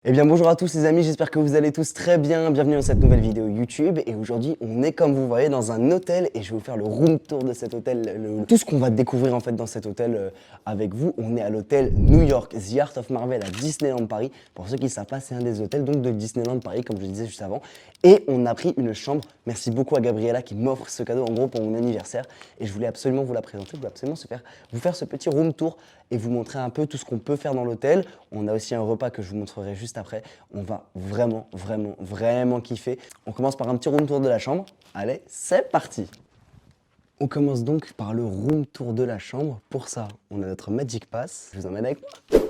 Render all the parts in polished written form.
Eh bien bonjour à tous les amis, j'espère que vous allez tous très bien. Bienvenue dans cette nouvelle vidéo YouTube. Et aujourd'hui on est comme vous voyez dans un hôtel et je vais vous faire le room tour de cet hôtel, tout ce qu'on va découvrir en fait dans cet hôtel avec vous. On est à l'hôtel New York, The Art of Marvel à Disneyland Paris. Pour ceux qui ne savent pas, c'est un des hôtels donc de Disneyland Paris comme je le disais juste avant. Et on a pris une chambre, merci beaucoup à Gabriella qui m'offre ce cadeau en gros pour mon anniversaire. Et je voulais absolument vous la présenter, je voulais absolument vous faire ce petit room tour et vous montrer un peu tout ce qu'on peut faire dans l'hôtel. On a aussi un repas que je vous montrerai juste après. On va vraiment kiffer. On commence par un petit room tour de la chambre. Allez, c'est parti! On commence donc par le room tour de la chambre. Pour ça, on a notre Magic Pass. Je vous emmène avec moi.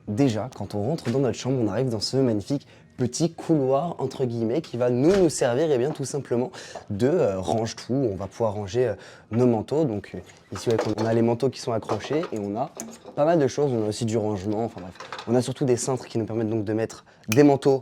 Déjà, quand on rentre dans notre chambre, on arrive dans ce magnifique petit couloir entre guillemets qui va nous servir et bien tout simplement de range tout. On va pouvoir ranger nos manteaux. Donc ici on a les manteaux qui sont accrochés et on a pas mal de choses. On a aussi du rangement. Enfin bref, on a surtout des cintres qui nous permettent donc de mettre des manteaux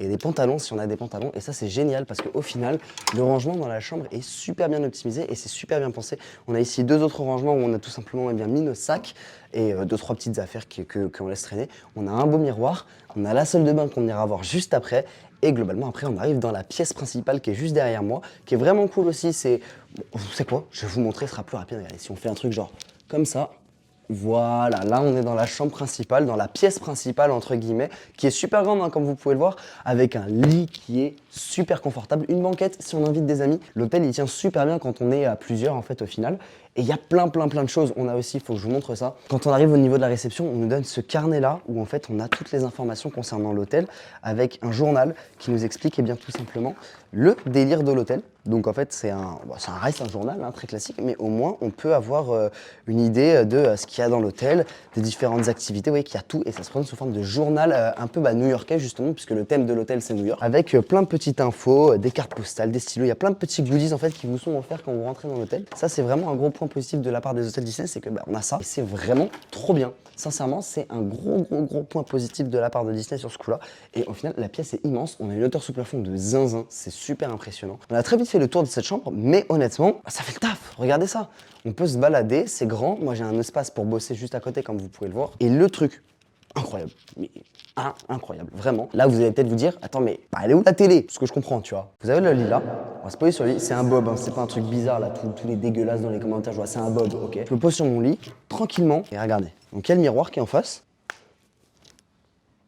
et des pantalons si on a des pantalons. Et ça c'est génial parce qu'au final le rangement dans la chambre est super bien optimisé et c'est super bien pensé. On a ici deux autres rangements où on a tout simplement mis nos sacs et deux trois petites affaires qu'on laisse traîner. On a un beau miroir, on a la salle de bain qu'on ira voir juste après. Et globalement après on arrive dans la pièce principale qui est juste derrière moi, qui est vraiment cool aussi. C'est, vous savez quoi, je vais vous montrer, ce sera plus rapide. Regardez, si on fait un truc genre comme ça. Voilà, là on est dans la chambre principale, dans la pièce principale entre guillemets, qui est super grande hein, comme vous pouvez le voir, avec un lit qui est super confortable, une banquette si on invite des amis. L'hôtel il tient super bien quand on est à plusieurs en fait au final. Et il y a plein de choses. On a aussi, il faut que je vous montre ça. Quand on arrive au niveau de la réception, on nous donne ce carnet là où en fait on a toutes les informations concernant l'hôtel avec un journal qui nous explique bien tout simplement le délire de l'hôtel. Donc en fait ça reste un journal hein, très classique, mais au moins on peut avoir une idée de ce qu'il y a dans l'hôtel, des différentes activités. Vous voyez qu'il y a tout et ça se présente sous forme de journal un peu new-yorkais justement puisque le thème de l'hôtel c'est New York, avec plein de petites infos, des cartes postales, des stylos. Il y a plein de petits goodies en fait qui vous sont offerts quand vous rentrez dans l'hôtel. Ça c'est vraiment un gros point positif de la part des hôtels Disney, c'est que on a ça et c'est vraiment trop bien. Sincèrement, c'est un gros point positif de la part de Disney sur ce coup-là. Et au final, la pièce est immense. On a une hauteur sous plafond de zinzin. C'est super impressionnant. On a très vite fait le tour de cette chambre, mais honnêtement, ça fait le taf. Regardez ça. On peut se balader, c'est grand. Moi, j'ai un espace pour bosser juste à côté, comme vous pouvez le voir. Et le truc, incroyable. Mais incroyable, vraiment. Là, vous allez peut-être vous dire, attends, mais elle est où la télé? Ce que je comprends, tu vois. Vous avez le lit là. On va se poser sur le lit. C'est un bob, hein. C'est pas un truc bizarre là. Tous les dégueulasses dans les commentaires, je vois, c'est un bob, ok. Je me pose sur mon lit, tranquillement. Et regardez. Donc, il y a le miroir qui est en face.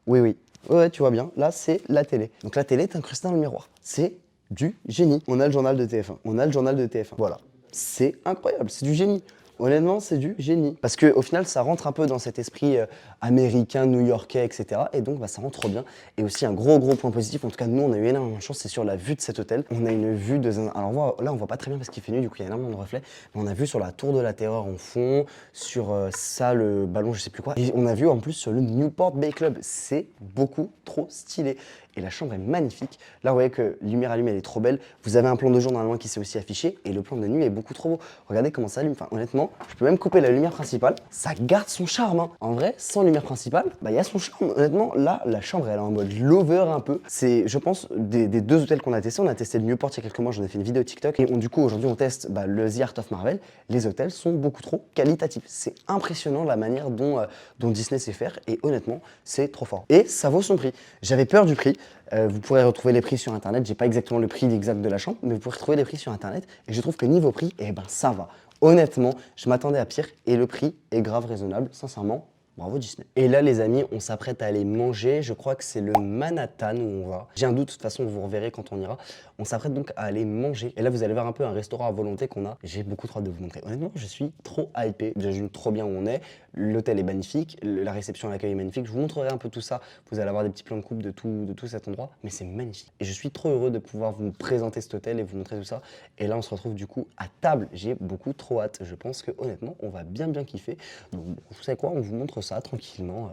Oui. Ouais, tu vois bien. Là, c'est la télé. Donc, la télé est incrustée dans le miroir. C'est du génie. On a le journal de TF1. Voilà. C'est incroyable. C'est du génie. Honnêtement, c'est du génie. Parce qu'au final, ça rentre un peu dans cet esprit américain, new-yorkais, etc. Et donc, ça rentre trop bien. Et aussi, un gros point positif, en tout cas, nous, on a eu énormément de chance, c'est sur la vue de cet hôtel. On a une vue de... Alors, là, on voit pas très bien parce qu'il fait nuit, du coup, il y a énormément de reflets. Mais on a vu sur la tour de la Terreur en fond, sur ça, le ballon, je sais plus quoi. Et on a vu en plus sur le Newport Bay Club. C'est beaucoup trop stylé. Et la chambre est magnifique. Là, vous voyez que lumière allumée, elle est trop belle. Vous avez un plan de jour normalement qui s'est aussi affiché. Et le plan de nuit est beaucoup trop beau. Regardez comment ça allume. Enfin, honnêtement, je peux même couper la lumière principale. Ça garde son charme. Hein. En vrai, sans lumière principale, il y a son charme. Honnêtement, là, la chambre, elle est en mode lover un peu. C'est, je pense, des deux hôtels qu'on a testés. On a testé le Newport il y a quelques mois. J'en ai fait une vidéo TikTok. Et du coup, aujourd'hui, on teste le The Art of Marvel. Les hôtels sont beaucoup trop qualitatifs. C'est impressionnant la manière dont Disney sait faire. Et honnêtement, c'est trop fort. Et ça vaut son prix. J'avais peur du prix. Vous pourrez retrouver les prix sur internet. J'ai pas exactement le prix exact de la chambre, mais vous pourrez retrouver les prix sur internet. Et je trouve que niveau prix, ça va. Honnêtement, je m'attendais à pire et le prix est grave raisonnable. Sincèrement, bravo Disney. Et là les amis, on s'apprête à aller manger. Je crois que c'est le Manhattan où on va. J'ai un doute, de toute façon vous reverrez quand on ira. On s'apprête donc à aller manger. Et là vous allez voir un peu un restaurant à volonté qu'on a. J'ai beaucoup trop hâte de vous montrer. Honnêtement, je suis trop hypé. Déjà, j'aime trop bien où on est. L'hôtel est magnifique, la réception et l'accueil est magnifique. Je vous montrerai un peu tout ça. Vous allez avoir des petits plans de coupe de tout cet endroit. Mais c'est magnifique. Et je suis trop heureux de pouvoir vous présenter cet hôtel et vous montrer tout ça. Et là, on se retrouve du coup à table. J'ai beaucoup trop hâte. Je pense que honnêtement, on va bien kiffer. Donc, vous savez quoi, on vous montre ça tranquillement,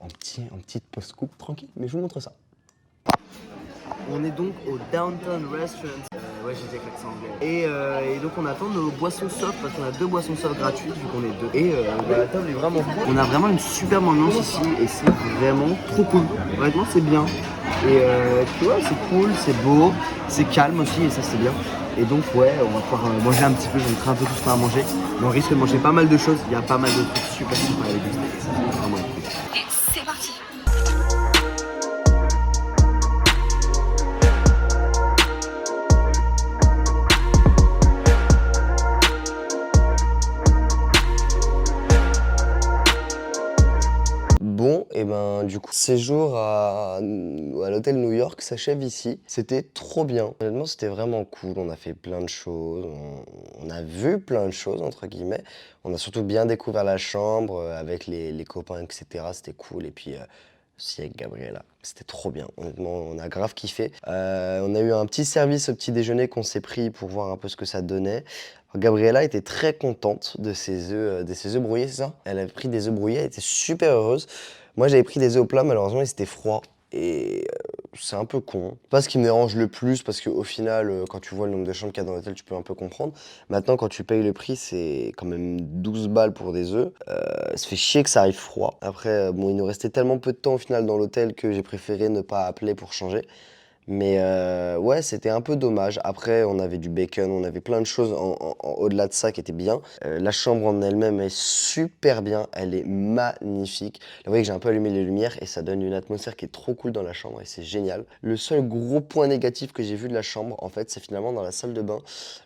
en petite post-coupe, tranquille. Mais je vous montre ça. On est donc au Downtown Restaurant. Ouais, j'ai dit avec l'accent anglais. Et donc on attend nos boissons soft parce qu'on a 2 boissons soft gratuites vu qu'on est 2. Et la table est vraiment cool. On a vraiment une superbe ambiance ici et c'est vraiment trop cool. Honnêtement, c'est bien. Et tu vois, c'est cool, c'est beau, c'est calme aussi et ça c'est bien. Et donc ouais, on va pouvoir manger un petit peu, je vais montrer un peu tout ce qu'on va manger. Mais on risque de manger pas mal de choses. Il y a pas mal de trucs super sympas avec Disney. Ça va vraiment être cool. Et c'est parti. Bon, et ben du coup, séjour à l'hôtel New York s'achève ici. C'était trop bien. Honnêtement, c'était vraiment cool. On a fait plein de choses. On a vu plein de choses, entre guillemets. On a surtout bien découvert la chambre avec les copains, etc. C'était cool. Et puis, aussi avec Gabriella. C'était trop bien. Honnêtement, on a grave kiffé. On a eu un petit service au petit déjeuner qu'on s'est pris pour voir un peu ce que ça donnait. Gabriella était très contente de ses œufs brouillés, c'est ça? Elle avait pris des œufs brouillés, elle était super heureuse. Moi, j'avais pris des œufs au plat, malheureusement, ils étaient froids. Et c'est un peu con. Pas ce qui me dérange le plus, parce qu'au final, quand tu vois le nombre de chambres qu'il y a dans l'hôtel, tu peux un peu comprendre. Maintenant, quand tu payes le prix, c'est quand même 12 balles pour des œufs. Ça fait chier que ça arrive froid. Après, bon, il nous restait tellement peu de temps au final dans l'hôtel que j'ai préféré ne pas appeler pour changer. Mais ouais, c'était un peu dommage. Après, on avait du bacon, on avait plein de choses au-delà de ça qui étaient bien. La chambre en elle-même est super bien, elle est magnifique. Là, vous voyez que j'ai un peu allumé les lumières et ça donne une atmosphère qui est trop cool dans la chambre et c'est génial. Le seul gros point négatif que j'ai vu de la chambre, en fait, c'est finalement dans la salle de bain.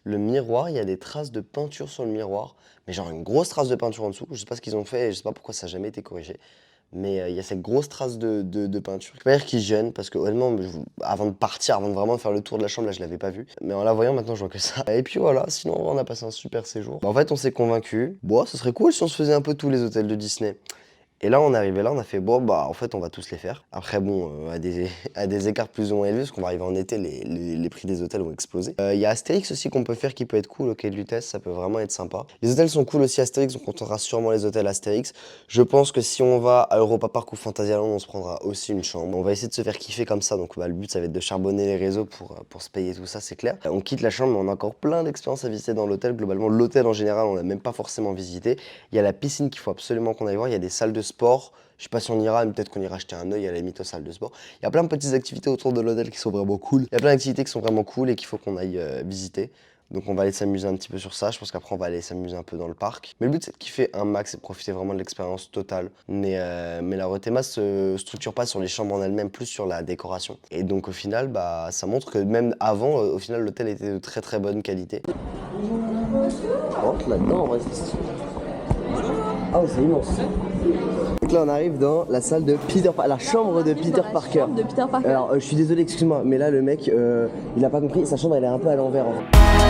Le miroir, il y a des traces de peinture sur le miroir, mais genre une grosse trace de peinture en dessous. Je sais pas ce qu'ils ont fait et je sais pas pourquoi ça n'a jamais été corrigé. Mais il y a cette grosse trace de peinture. Je peux pas dire qu'il gêne parce que honnêtement, avant de partir, avant de vraiment faire le tour de la chambre, là je l'avais pas vu. Mais en la voyant maintenant, je vois que ça. Et puis voilà, sinon on a passé un super séjour. En fait, on s'est convaincu. Bon, ce serait cool si on se faisait un peu tous les hôtels de Disney. Et là, on est arrivé là, on a fait bon, bah en fait, on va tous les faire. Après, bon, à des écarts plus ou moins élevés, parce qu'on va arriver en été, les prix des hôtels vont exploser. Il y a Astérix aussi qu'on peut faire qui peut être cool au Quai de Lutèce, ça peut vraiment être sympa. Les hôtels sont cool aussi Astérix, donc on tentera sûrement les hôtels Astérix. Je pense que si on va à Europa Park ou Fantasyland, on se prendra aussi une chambre. On va essayer de se faire kiffer comme ça, donc bah, le but ça va être de charbonner les réseaux pour se payer tout ça, c'est clair. On quitte la chambre, mais on a encore plein d'expériences à visiter dans l'hôtel. Globalement, l'hôtel en général, on l'a même pas forcément visité. Il y a la piscine qu'il faut absolument qu'on aille voir, il y a des salles de sport. Je sais pas si on ira, mais peut-être qu'on ira jeter un œil à la limite aux salles de sport. Il y a plein de petites activités autour de l'hôtel qui sont vraiment cool. Il y a plein d'activités qui sont vraiment cool et qu'il faut qu'on aille visiter. Donc on va aller s'amuser un petit peu sur ça. Je pense qu'après on va aller s'amuser un peu dans le parc. Mais le but c'est de kiffer un max et de profiter vraiment de l'expérience totale. Mais la Rotema se structure pas sur les chambres en elles-mêmes, plus sur la décoration. Et donc au final, bah, ça montre que même avant, au final l'hôtel était de très très bonne qualité. On rentre là-dedans en vrai. Ah, c'est immense. Donc là on arrive dans la salle de la chambre de Peter Parker. De Peter Parker. Alors je suis désolé, excuse-moi, mais là le mec il a pas compris, sa chambre elle est un peu à l'envers en fait.